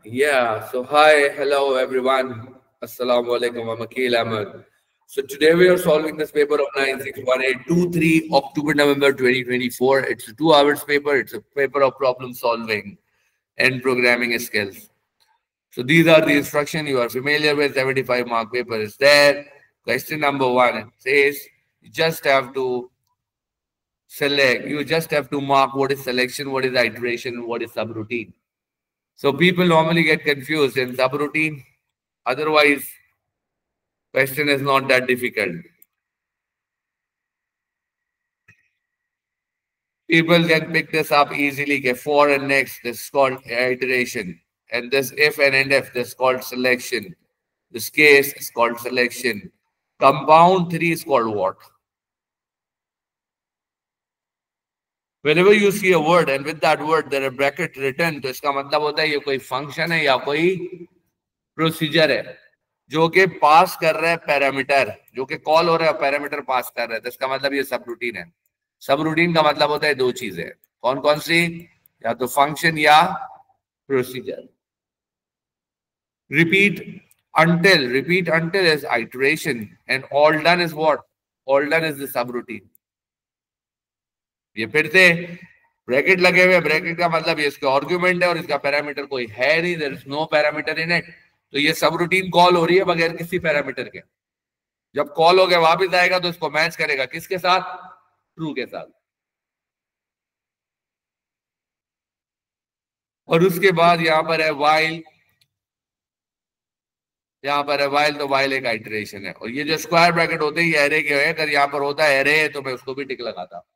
Yeah, so hi, hello everyone. Assalamu alaikum, I'm Akil Ahmed. So today we are solving this paper of 961823 October November 2024. It's a 2 hours paper. It's a paper of problem solving and programming skills. So these are the instruction you are familiar with. 75 mark paper is there. Question number one, it says you just have to select, you just have to mark what is selection, what is iteration, what is subroutine. So people normally get confused in subroutine. Otherwise, question is not that difficult. People can pick this up easily. Okay, for and next, this is called iteration. And this if and if, this is called selection. This case is called selection. Compound 3 is called what? Whenever you see a word and with that word there are bracket written, तो इसका मतलब होता है ये कोई function है या कोई प्रोसीजर है जो कि पास कर रहा है पैरामीटर, जो कि कॉल हो रहा है पैरामीटर पास कर रहा है, तो इसका मतलब ये सब रूटीन है। सब रूटीन का मतलब होता है दो चीजें, कौन कौन सी? या तो फंक्शन या procedure. repeat until is iteration and all done is what? All done is the subroutine। ये फिर से ब्रैकेट लगे हुए, ब्रैकेट का मतलब ये इसका आर्गुमेंट है और इसका पैरामीटर कोई है नहीं, there is no parameter in it, तो ये सब रूटीन कॉल हो रही है बगैर किसी पैरामीटर के। जब कॉल हो गया वापस आएगा तो इसको मैच करेगा किसके साथ? ट्रू के साथ। और उसके बाद यहां पर है वाइल, यहां पर है वाइल, तो वाइल एक आइटरेशन है। और ये जो स्क्वायर ब्रैकेट होते हैं ये एरे के है, अगर यहां पर होता है एरे तो मैं उसको भी टिक लगाता।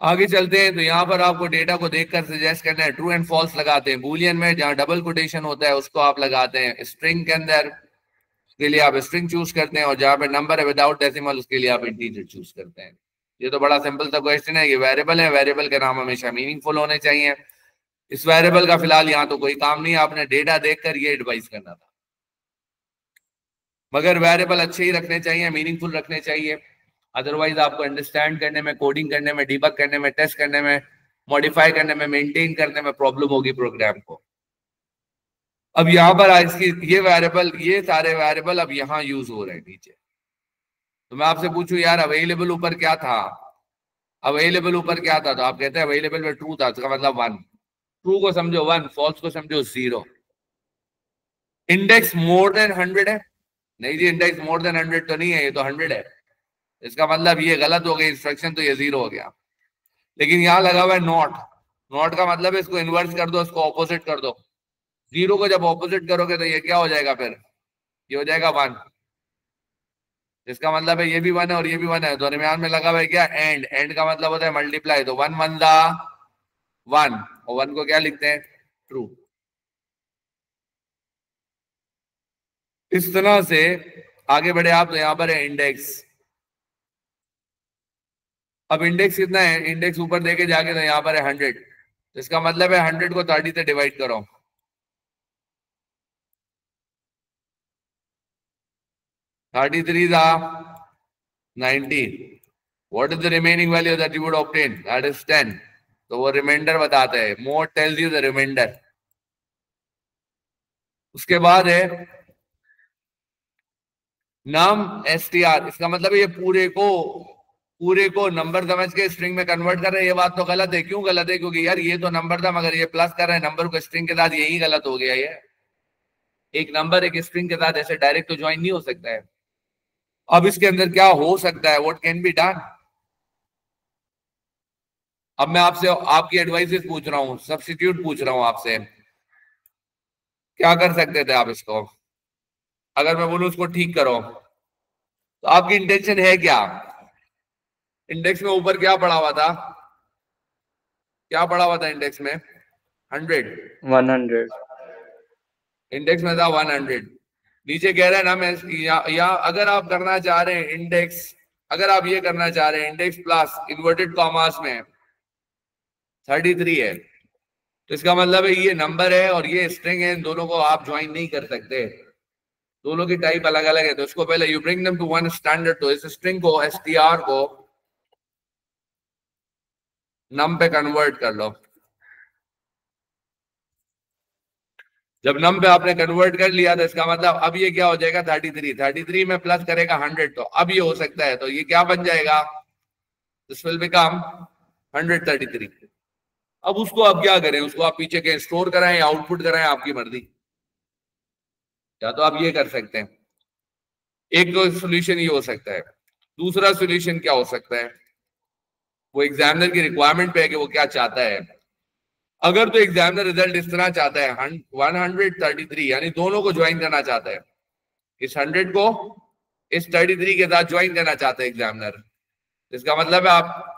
आगे चलते हैं तो यहाँ पर आपको डेटा को देखकर सजेस्ट करना है, ट्रू एंड फॉल्स लगाते हैं। बूलियन में जहां डबल कोटेशन होता है उसको आप लगाते हैं। स्ट्रिंग के अंदर उसके लिए आप स्ट्रिंग चूज करते हैं, और जहां पे नंबर है विदाउट डेसिमल उसके लिए आप इंटीजर चूज करते हैं। ये तो बड़ा सिंपल सा क्वेश्चन है। ये वेरिएबल है, वेरिएबल के नाम हमेशा मीनिंगफुल होने चाहिए। इस वेरिएबल का फिलहाल यहाँ तो कोई काम नहीं है, आपने डेटा देखकर ये एडवाइस करना था। मगर वेरिएबल अच्छे ही रखने चाहिए, मीनिंगफुल रखने चाहिए, अदरवाइज आपको अंडरस्टैंड करने में, कोडिंग करने में, डिबग करने में, टेस्ट करने में, मॉडिफाई करने में, मेंटेन करने में प्रॉब्लम होगी प्रोग्राम को। अब यहाँ पर इसकी ये वेरिएबल, ये सारे वेरिएबल अब यहाँ यूज हो रहे हैं नीचे। तो मैं आपसे पूछूं यार अवेलेबल ऊपर क्या था? अवेलेबल ऊपर क्या था? तो आप कहते हैं अवेलेबल में ट्रू था, इसका मतलब 1। ट्रू को समझो 1, फॉल्स को समझो 0। इंडेक्स मोर देन 100 है? नहीं जी, इंडेक्स मोर देन 100 तो नहीं है, ये तो 100 है। इसका मतलब ये गलत हो गई इंस्ट्रक्शन, तो ये 0 हो गया। लेकिन यहाँ लगा हुआ है नॉट। नॉट का मतलब है इसको इन्वर्स कर दो, इसको ऑपोजिट कर दो। 0 को जब ऑपोजिट करोगे तो ये क्या हो जाएगा? फिर ये हो जाएगा 1। इसका मतलब है ये भी 1 है और ये भी 1 है, दरमियान में लगा हुआ है क्या? एंड। एंड का मतलब होता है मल्टीप्लाई, तो 1 1 दा 1, और 1 को क्या लिखते हैं? ट्रू। इस तरह से आगे बढ़े आप, तो यहाँ पर है इंडेक्स। अब इंडेक्स कितना है? इंडेक्स ऊपर देके जाके तो यहाँ पर है 100, तो इसका मतलब है 100 को 30 से डिवाइड करो। 33 दा 90। What is the remaining value that you would obtain? That is 10। तो वो रिमाइंडर बताते हैं, mode tells you the reminder. उसके बाद है नम str, इसका मतलब ये पूरे को नंबर समझ के स्ट्रिंग में कन्वर्ट कर रहे हैं। ये बात तो गलत है। क्यों गलत है? क्योंकि यार ये तो नंबर था मगर ये प्लस कर रहे हैं नंबर को स्ट्रिंग के साथ, यही गलत हो गया। ये एक नंबर एक स्ट्रिंग के साथ ऐसे डायरेक्ट तो ज्वाइन नहीं हो सकता है। अब इसके अंदर क्या हो सकता है? What can be done? अब मैं आपसे आपकी एडवाइसेस पूछ रहा हूं, सब्स्टिट्यूट पूछ रहा हूं आपसे, क्या कर सकते थे आप इसको? अगर मैं बोलूं उसको ठीक करो, तो आपकी इंटेंशन है क्या? इंडेक्स में ऊपर क्या पड़ा हुआ था? क्या पड़ा हुआ था इंडेक्स में? 100। 100 इंडेक्स में था 100। नीचे कह रहा है ना, मैं या अगर आप करना चाह रहे हैं इंडेक्स, अगर आप ये करना चाह रहे हैं इंडेक्स प्लस इन्वर्टेड कॉमास में 33 है, तो इसका मतलब है ये नंबर है और ये स्ट्रिंग है, इन दोनों को आप ज्वाइन नहीं कर सकते। दोनों की टाइप अलग अलग है, तो उसको पहले you bring them to one standard, तो इस स्ट्रिंग को str को नम पे कन्वर्ट कर लो। जब नम पे आपने कन्वर्ट कर लिया तो इसका मतलब अब ये क्या हो जाएगा 33 में प्लस करेगा 100, तो अब ये हो सकता है, तो ये क्या बन जाएगा, दिस विल बिकम 133। अब उसको आप क्या करें, उसको आप पीछे के स्टोर कराएं या आउटपुट कराएं, आपकी मर्जी, या तो आप ये कर सकते हैं। एक तो सोल्यूशन ये हो सकता है। दूसरा सोल्यूशन क्या हो सकता है, वो एग्जामिनर की रिक्वायरमेंट पे है कि वो क्या चाहता है। अगर तो एग्जामिनर रिजल्ट इस तरह चाहता है 133, यानी दोनों को ज्वाइन करना चाहता है, इस 100 को इस 33 के साथ ज्वाइन करना चाहता है एग्जामिनर, इसका मतलब है आप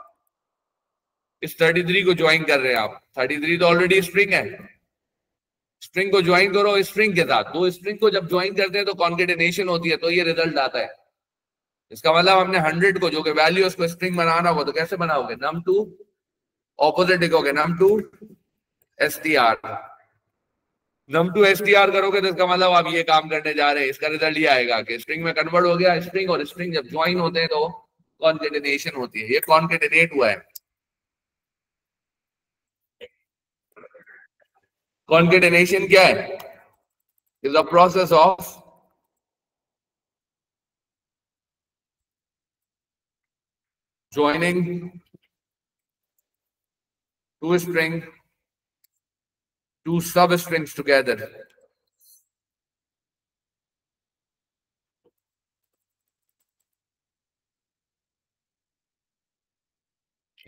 इस 33 को ज्वाइन कर रहे हैं, आप 33 तो ऑलरेडी स्ट्रिंग है, स्ट्रिंग को ज्वाइन करो स्ट्रिंग के साथ। दो स्ट्रिंग को जब ज्वाइन करते हैं तो कॉन्केटेनेशन होती है, तो ये रिजल्ट आता है। इसका मतलब हमने 100 को, जो कि वैल्यू उसको स्ट्रिंग बनाना होगा, तो कैसे बनाओगे, num2 ऑपोजिट लिखोगे num2 str, num2 str करोगे तो इसका मतलब आप ये काम करने जा रहे हैं, इसका रिजल्ट ये आएगा कि स्ट्रिंग में कन्वर्ट हो गया, स्ट्रिंग और स्ट्रिंग जब ज्वाइन होते हैं तो कॉन्केटेनेशन होती है, ये कॉन्केटेनेट हुआ है। कॉन्केटेनेशन क्या है, is a process of joining two string, two substrings together।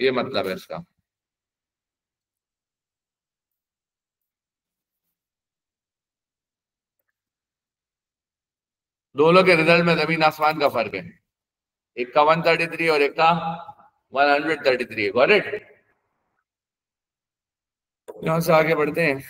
ये मतलब है इसका। दोनों के रिजल्ट में जमीन आसमान का फर्क है, एक का 133 और एक का 133 है। Got it. यहां से आगे बढ़ते हैं।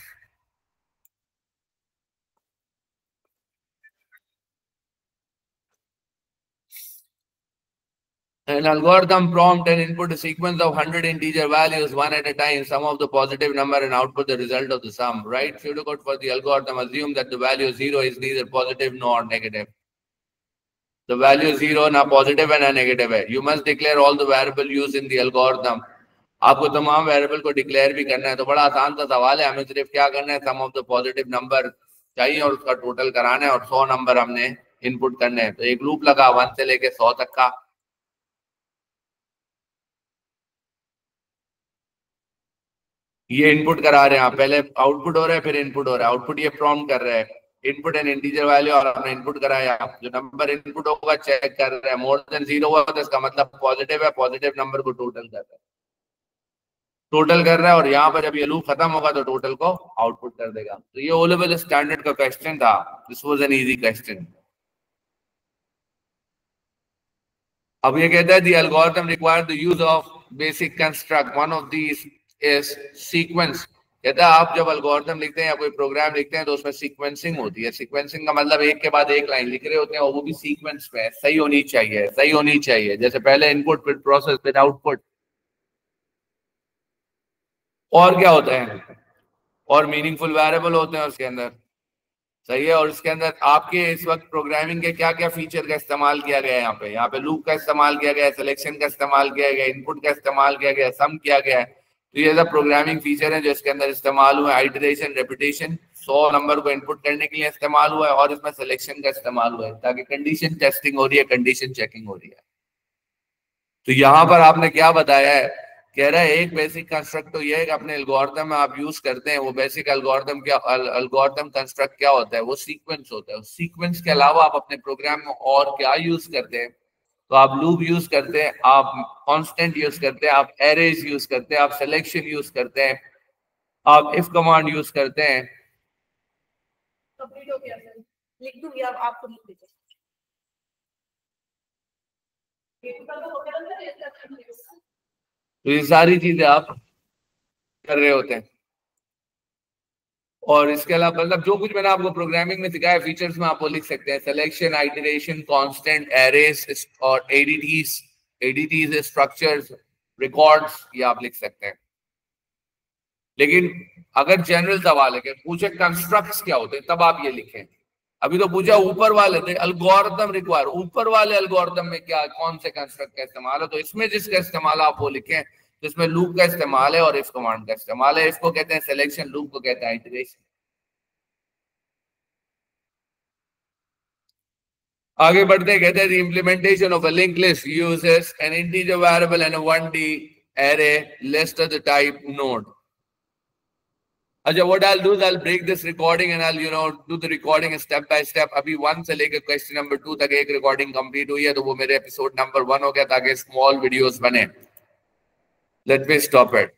An algorithm prompt and input a sequence of 100 integer values one at a time, sum of the positive number and output the result of the sum. Write pseudocode for the algorithm. Assume that the value 0 is neither positive nor negative. The value 0 ना positive है ना negative है. You must declare all the variable used in the algorithm. आपको तमाम variable को declare भी करना है, तो बड़ा आसान सा सवाल है, हमें सिर्फ क्या करना है, सम ऑफ द पॉजिटिव नंबर चाहिए और उसका टोटल कराना है, और 100 नंबर हमने इनपुट करने हैं। तो एक लूप लगा 1 से लेके 100 तक का, ये इनपुट करा रहे हैं आप, पहले आउटपुट हो रहा है फिर इनपुट हो रहा है। आउटपुट ये प्रॉम्प्ट कर रहा है इनपुट एंड इंटीजर वैल्यू, और हमने इनपुट कराया, जो नंबर इनपुट होगा चेक कर रहा है, मोर देन 0 हुआ तो इसका मतलब पॉजिटिव है, पॉजिटिव नंबर को टोटल कर रहा है, टोटल कर रहा है, और यहाँ पर जब ये लूप खत्म होगा तो टोटल को आउटपुट कर देगा। तो ये ओ लेवल स्टैंडर्ड का क्वेश्चन था, this was an easy question. अब ये कहता है the algorithm require the use of basic construct, one of these is sequence. कहता है आप जब एल्गोरिथम लिखते हैं या कोई प्रोग्राम लिखते हैं तो उसमें सीक्वेंसिंग होती है। सीक्वेंसिंग का मतलब एक के बाद एक लाइन लिख रहे होते हैं, और वो भी सीक्वेंस में सही होनी चाहिए, सही होनी चाहिए, जैसे पहले इनपुट फिर प्रोसेस फिर आउटपुट। और क्या होता है, और मीनिंगफुल वेरिएबल होते हैं उसके अंदर, सही है। और इसके अंदर आपके इस वक्त प्रोग्रामिंग के क्या क्या फीचर का इस्तेमाल किया गया है, यहाँ पे लूप का इस्तेमाल किया गया है, सिलेक्शन का इस्तेमाल किया गया है, इनपुट का इस्तेमाल किया गया है, सम किया गया है। तो ये सब प्रोग्रामिंग फीचर है जो इसके अंदर इस्तेमाल हुआ है। आइटरेशन, रेपिटेशन, 100 नंबर को इनपुट करने के लिए इस्तेमाल हुआ है, और इसमें सिलेक्शन का इस्तेमाल हुआ है ताकि कंडीशन टेस्टिंग हो रही है, कंडीशन चेकिंग हो रही है। तो यहाँ पर आपने क्या बताया है, कह रहा है एक बेसिक कंस्ट्रक्ट तो ये है कि अपने एल्गोरिथम में आप यूज करते हैं, वो बेसिक एल्गोरिथम क्या, एल्गोरिथम कंस्ट्रक्ट क्या होता है, वो सीक्वेंस होता है। उस सीक्वेंस के अलावा आप अपने प्रोग्राम में और क्या यूज करते हैं, तो आप लूप यूज करते हैं, आप कांस्टेंट यूज करते हैं, आप एरेज यूज करते हैं, आप सिलेक्शन यूज करते हैं, आप इफ कमांड यूज करते हैं। कंप्लीट हो गया सर, लिख दूंगी, आप आपको लिख दीजिए। तो ये सारी चीजें आप कर रहे होते हैं। और इसके अलावा मतलब जो कुछ मैंने आपको प्रोग्रामिंग में सिखाया फीचर्स में आप वो लिख सकते हैं, सिलेक्शन, आइटरेशन, कांस्टेंट, एरेज और एडीटीज स्ट्रक्चर्स, रिकॉर्ड्स, ये आप लिख सकते हैं। लेकिन अगर जनरल सवाल है कि पूछे कंस्ट्रक्ट्स क्या होते हैं, तब आप ये लिखें। अभी तो पूछा ऊपर वाले थे एल्गोरिथम रिक्वायर, ऊपर वाले एल्गोरिथम में क्या कौन से कंस्ट्रक्ट का इस्तेमाल है, तो इसमें जिसका इस्तेमाल आप वो लिखें, तो इसमें लूप का इस्तेमाल है और इफ कमांड का इस्तेमाल है। इसको कहते हैं सिलेक्शन, लूप को कहते हैं इटरेशन। आगे बढ़ते हैं, कहते हैं the implementation of a linked list uses an integer variable and a 1D array list of the type node. अच्छा, what I'll do is I'll break this recording and I'll do the recording step by step. अभी 1 से लेकर question number 2 तक एक recording complete हुई है, तो वो मेरे एपिसोड नंबर 1 हो गया, ताकि स्मॉल वीडियोस बने। Let me stop it.